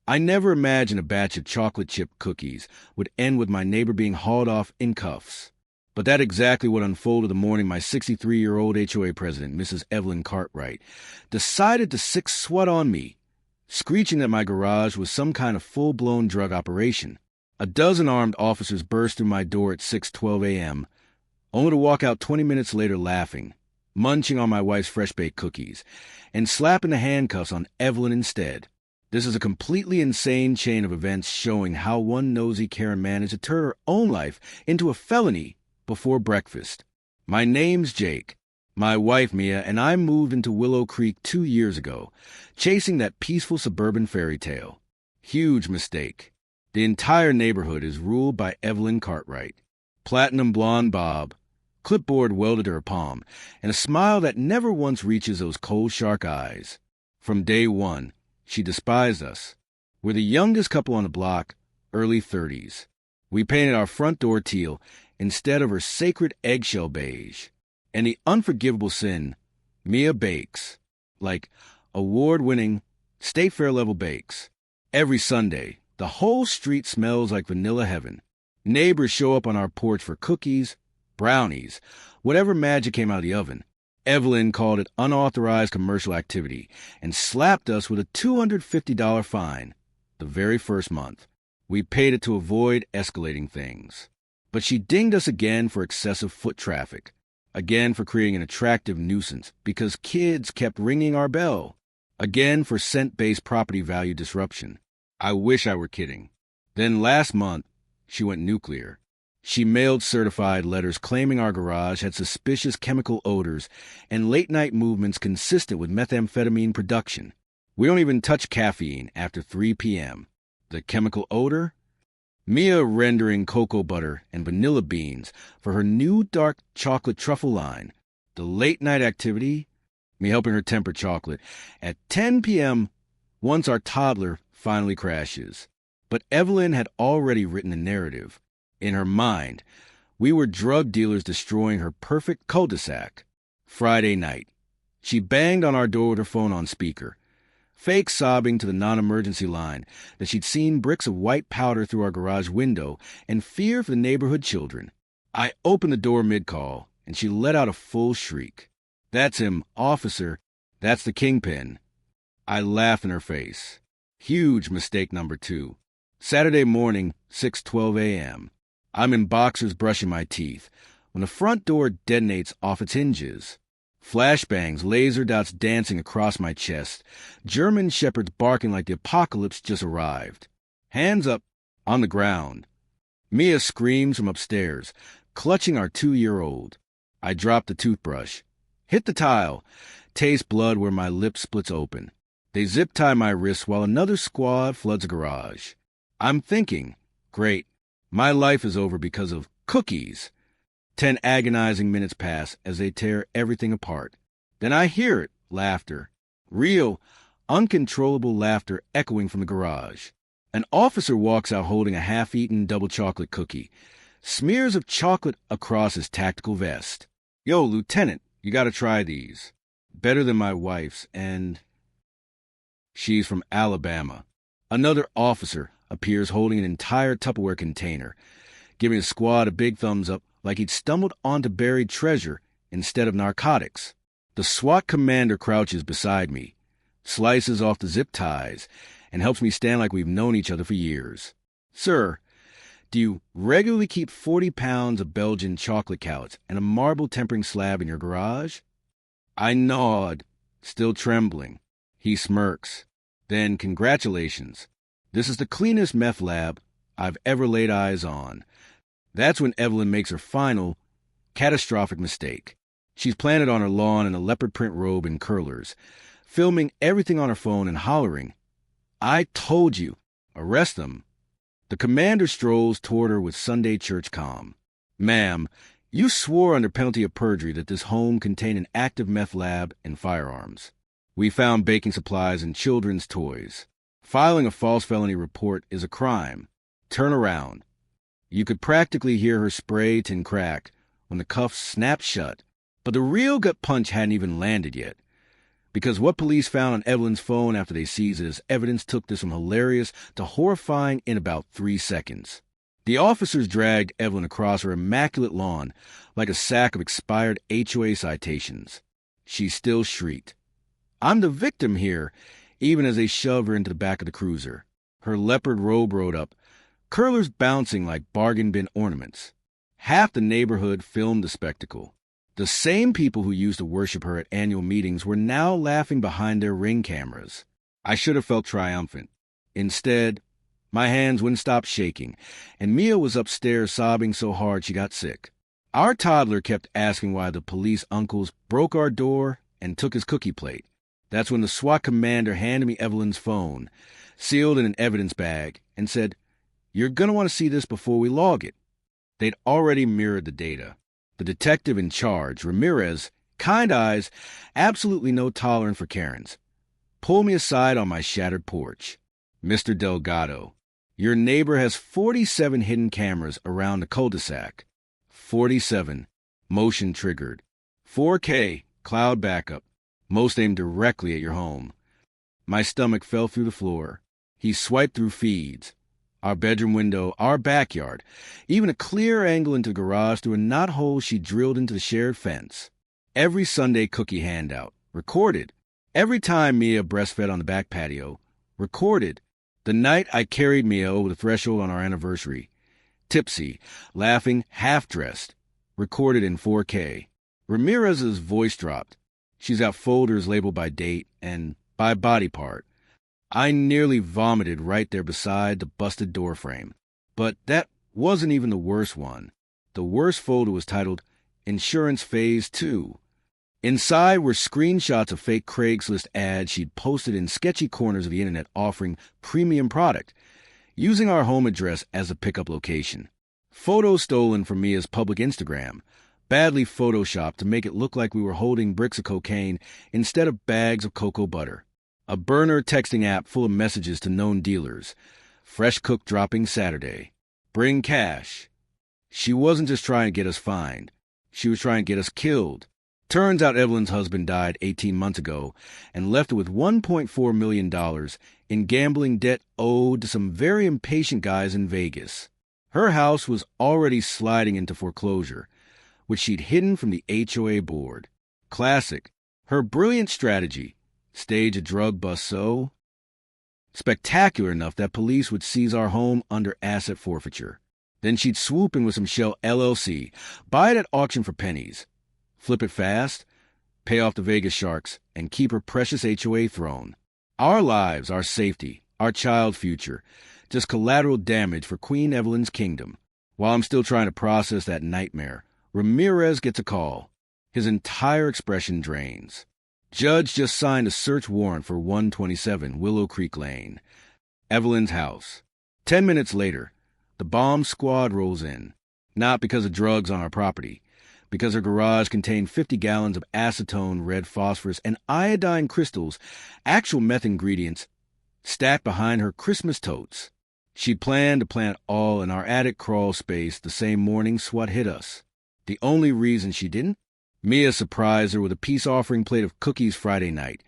I never imagined a batch of chocolate chip cookies would end with my neighbor being hauled off in cuffs. But that's exactly what unfolded the morning my 63-year-old HOA president, Mrs. Evelyn Cartwright, decided to sick SWAT on me, screeching that my garage was some kind of full-blown drug operation. A dozen armed officers burst through my door at 6:12 a.m., only to walk out 20 minutes later laughing, munching on my wife's fresh-baked cookies, and slapping the handcuffs on Evelyn instead. This is a completely insane chain of events showing how one nosy Karen managed to turn her own life into a felony before breakfast. My name's Jake. My wife, Mia, and I moved into Willow Creek 2 years ago, chasing that peaceful suburban fairy tale. Huge mistake. The entire neighborhood is ruled by Evelyn Cartwright. Platinum blonde bob, clipboard welded to her palm, and a smile that never once reaches those cold shark eyes. From day one, she despised us. We're the youngest couple on the block, early 30s. We painted our front door teal instead of her sacred eggshell beige. And the unforgivable sin, Mia bakes. Like award-winning, state fair level bakes. Every Sunday, the whole street smells like vanilla heaven. Neighbors show up on our porch for cookies, brownies, whatever magic came out of the oven. Evelyn called it unauthorized commercial activity and slapped us with a $250 fine the very first month. We paid it to avoid escalating things. But she dinged us again for excessive foot traffic, again for creating an attractive nuisance because kids kept ringing our bell, again for cent-based property value disruption. I wish I were kidding. Then last month, she went nuclear. She mailed certified letters claiming our garage had suspicious chemical odors and late-night movements consistent with methamphetamine production. We don't even touch caffeine after 3 p.m. The chemical odor? Mia rendering cocoa butter and vanilla beans for her new dark chocolate truffle line. The late-night activity? Me helping her temper chocolate at 10 p.m. once our toddler finally crashes. But Evelyn had already written the narrative. In her mind, we were drug dealers destroying her perfect cul-de-sac. Friday night. She banged on our door with her phone on speaker, fake sobbing to the non-emergency line that she'd seen bricks of white powder through our garage window and fear for the neighborhood children. I opened the door mid-call, and she let out a full shriek. "That's him, officer. That's the kingpin." I laughed in her face. Huge mistake number 2. Saturday morning, 6:12 a.m. I'm in boxers brushing my teeth when the front door detonates off its hinges. Flashbangs, laser dots dancing across my chest, German shepherds barking like the apocalypse just arrived. Hands up, on the ground. Mia screams from upstairs, clutching our 2-year-old. I drop the toothbrush. Hit the tile. Taste blood where my lip splits open. They zip-tie my wrists while another squad floods the garage. I'm thinking, great, my life is over because of cookies. 10 agonizing minutes pass as they tear everything apart. Then I hear it, laughter. Real, uncontrollable laughter echoing from the garage. An officer walks out holding a half-eaten double chocolate cookie. Smears of chocolate across his tactical vest. "Yo, Lieutenant, you gotta try these. Better than my wife's, and..." She's from Alabama. Another officer appears holding an entire Tupperware container, giving the squad a big thumbs up like he'd stumbled onto buried treasure instead of narcotics. The SWAT commander crouches beside me, slices off the zip ties, and helps me stand like we've known each other for years. "Sir, do you regularly keep 40 pounds of Belgian chocolate calots and a marble tempering slab in your garage?" I nod, still trembling. He smirks. "Then congratulations. This is the cleanest meth lab I've ever laid eyes on." That's when Evelyn makes her final, catastrophic mistake. She's planted on her lawn in a leopard print robe and curlers, filming everything on her phone and hollering, "I told you, arrest them." The commander strolls toward her with Sunday church calm. "Ma'am, you swore under penalty of perjury that this home contained an active meth lab and firearms. We found baking supplies and children's toys. Filing a false felony report is a crime. Turn around." You could practically hear her spray tin crack when the cuffs snapped shut, but the real gut punch hadn't even landed yet. Because what police found on Evelyn's phone after they seized it as evidence took this from hilarious to horrifying in about 3 seconds. The officers dragged Evelyn across her immaculate lawn like a sack of expired HOA citations. She still shrieked, "I'm the victim here," even as they shoved her into the back of the cruiser. Her leopard robe rode up, curlers bouncing like bargain bin ornaments. Half the neighborhood filmed the spectacle. The same people who used to worship her at annual meetings were now laughing behind their Ring cameras. I should have felt triumphant. Instead, my hands wouldn't stop shaking, and Mia was upstairs sobbing so hard she got sick. Our toddler kept asking why the police uncles broke our door and took his cookie plate. That's when the SWAT commander handed me Evelyn's phone, sealed in an evidence bag, and said, "You're going to want to see this before we log it." They'd already mirrored the data. The detective in charge, Ramirez, kind eyes, absolutely no tolerance for Karens, pulled me aside on my shattered porch. "Mr. Delgado, your neighbor has 47 hidden cameras around the cul-de-sac. 47, motion triggered. 4K, cloud backup, most aimed directly at your home." My stomach fell through the floor. He swiped through feeds. Our bedroom window, our backyard, even a clear angle into the garage through a knot hole she drilled into the shared fence. Every Sunday cookie handout, recorded. Every time Mia breastfed on the back patio, recorded. The night I carried Mia over the threshold on our anniversary, tipsy, laughing, half-dressed, recorded in 4K. Ramirez's voice dropped. She's got folders labeled by date and by body part. I nearly vomited right there beside the busted door frame. But that wasn't even the worst one. The worst folder was titled Insurance Phase 2. Inside were screenshots of fake Craigslist ads she'd posted in sketchy corners of the internet offering premium product, using our home address as a pickup location. Photos stolen from Mia's public Instagram, badly photoshopped to make it look like we were holding bricks of cocaine instead of bags of cocoa butter. A burner texting app full of messages to known dealers. Fresh cook dropping Saturday. Bring cash. She wasn't just trying to get us fined. She was trying to get us killed. Turns out Evelyn's husband died 18 months ago and left her with $1.4 million in gambling debt owed to some very impatient guys in Vegas. Her house was already sliding into foreclosure, which she'd hidden from the HOA board. Classic. Her brilliant strategy. Stage a drug bust so spectacular enough that police would seize our home under asset forfeiture. Then she'd swoop in with some shell LLC, buy it at auction for pennies, flip it fast, pay off the Vegas sharks, and keep her precious HOA throne. Our lives, our safety, our child's future, just collateral damage for Queen Evelyn's kingdom. While I'm still trying to process that nightmare, Ramirez gets a call. His entire expression drains. Judge just signed a search warrant for 127 Willow Creek Lane, Evelyn's house. 10 minutes later, the bomb squad rolls in. Not because of drugs on our property, because her garage contained 50 gallons of acetone, red phosphorus, and iodine crystals, actual meth ingredients, stacked behind her Christmas totes. She planned to plant all in our attic crawl space the same morning SWAT hit us. The only reason she didn't? Mia surprised her with a peace offering plate of cookies Friday night,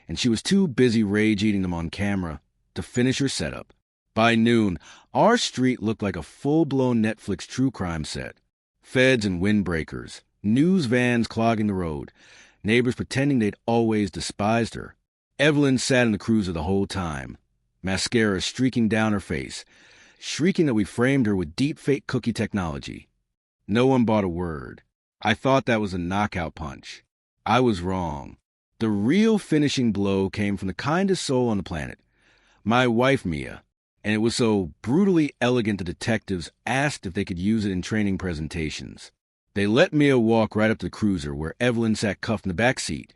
and she was too busy rage-eating them on camera to finish her setup. By noon, our street looked like a full-blown Netflix true crime set. Feds and windbreakers, news vans clogging the road, neighbors pretending they'd always despised her. Evelyn sat in the cruiser the whole time, mascara streaking down her face, shrieking that we framed her with deep fake cookie technology. No one bought a word. I thought that was a knockout punch. I was wrong. The real finishing blow came from the kindest soul on the planet, my wife Mia, and it was so brutally elegant the detectives asked if they could use it in training presentations. They let Mia walk right up to the cruiser where Evelyn sat cuffed in the back seat,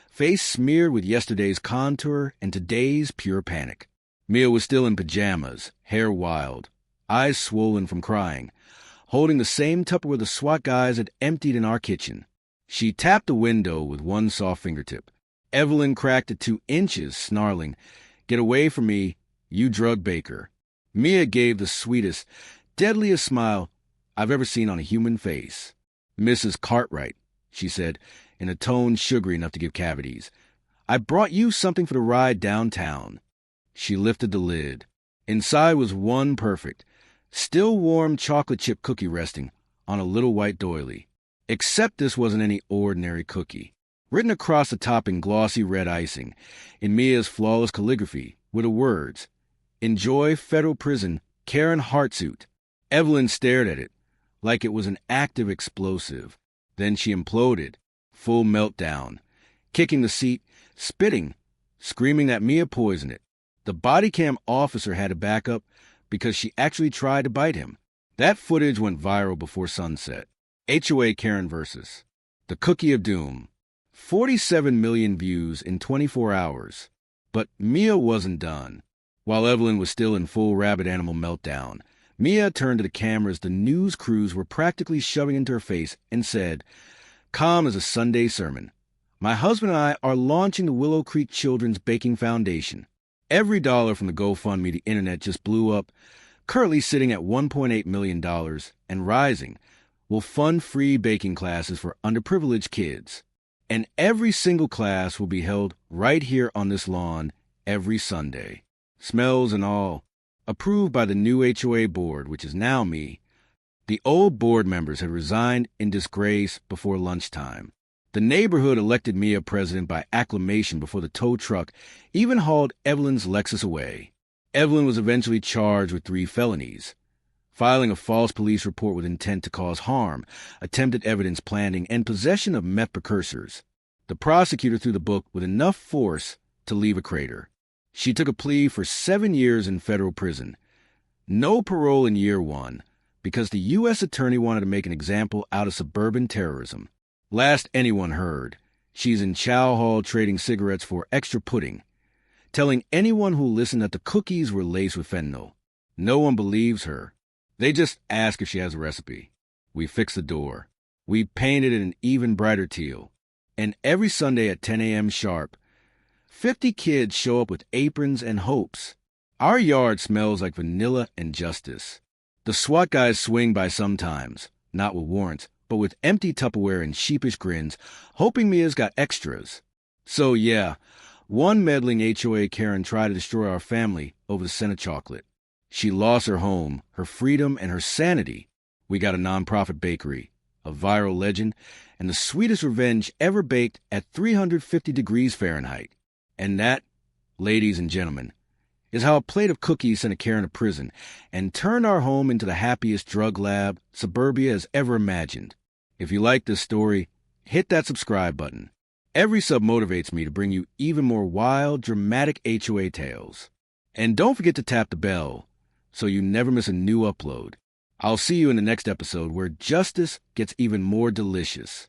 face smeared with yesterday's contour and today's pure panic. Mia was still in pajamas, hair wild, eyes swollen from crying, holding the same Tupperware the SWAT guys had emptied in our kitchen. She tapped the window with one soft fingertip. Evelyn cracked it 2 inches, snarling, "Get away from me, you drug baker." Mia gave the sweetest, deadliest smile I've ever seen on a human face. "Mrs. Cartwright," she said, in a tone sugary enough to give cavities, I brought you something for the ride downtown." She lifted the lid. Inside was one perfect, still warm chocolate chip cookie resting on a little white doily. Except this wasn't any ordinary cookie. Written across the top in glossy red icing, in Mia's flawless calligraphy, were the words, "Enjoy Federal Prison, Karen Hartsuit." Evelyn stared at it, like it was an active explosive. Then she imploded, full meltdown, kicking the seat, spitting, screaming that Mia poisoned it. The body cam officer had to back up because she actually tried to bite him. That footage went viral before sunset. HOA Karen versus The Cookie of Doom. 47 million views in 24 hours. But Mia wasn't done. While Evelyn was still in full rabid animal meltdown, Mia turned to the cameras the news crews were practically shoving into her face and said, calm as a Sunday sermon, "My husband and I are launching the Willow Creek Children's Baking Foundation. Every dollar from the GoFundMe the internet just blew up, currently sitting at $1.8 million and rising, will fund free baking classes for underprivileged kids. And every single class will be held right here on this lawn every Sunday. Smells and all. Approved by the new HOA board, which is now me." The old board members had resigned in disgrace before lunchtime. The neighborhood elected Mia president by acclamation before the tow truck even hauled Evelyn's Lexus away. Evelyn was eventually charged with 3 felonies. Filing a false police report with intent to cause harm, attempted evidence planting, and possession of meth precursors. The prosecutor threw the book with enough force to leave a crater. She took a plea for 7 years in federal prison. No parole in year 1, because the U.S. attorney wanted to make an example out of suburban terrorism. Last anyone heard, she's in Chow Hall trading cigarettes for extra pudding, telling anyone who listened that the cookies were laced with fentanyl. No one believes her. They just ask if she has a recipe. We fix the door. We painted it an even brighter teal. And every Sunday at 10 a.m. sharp, 50 kids show up with aprons and hopes. Our yard smells like vanilla and justice. The SWAT guys swing by sometimes, not with warrants, but with empty Tupperware and sheepish grins, hoping Mia's got extras. So yeah, one meddling HOA Karen tried to destroy our family over the scent of chocolate. She lost her home, her freedom, and her sanity. We got a nonprofit bakery, a viral legend, and the sweetest revenge ever baked at 350 degrees Fahrenheit. And that, ladies and gentlemen, is how a plate of cookies sent a Karen to prison and turned our home into the happiest drug lab suburbia has ever imagined. If you like this story, hit that subscribe button. Every sub motivates me to bring you even more wild, dramatic HOA tales. And don't forget to tap the bell so you never miss a new upload. I'll see you in the next episode where justice gets even more delicious.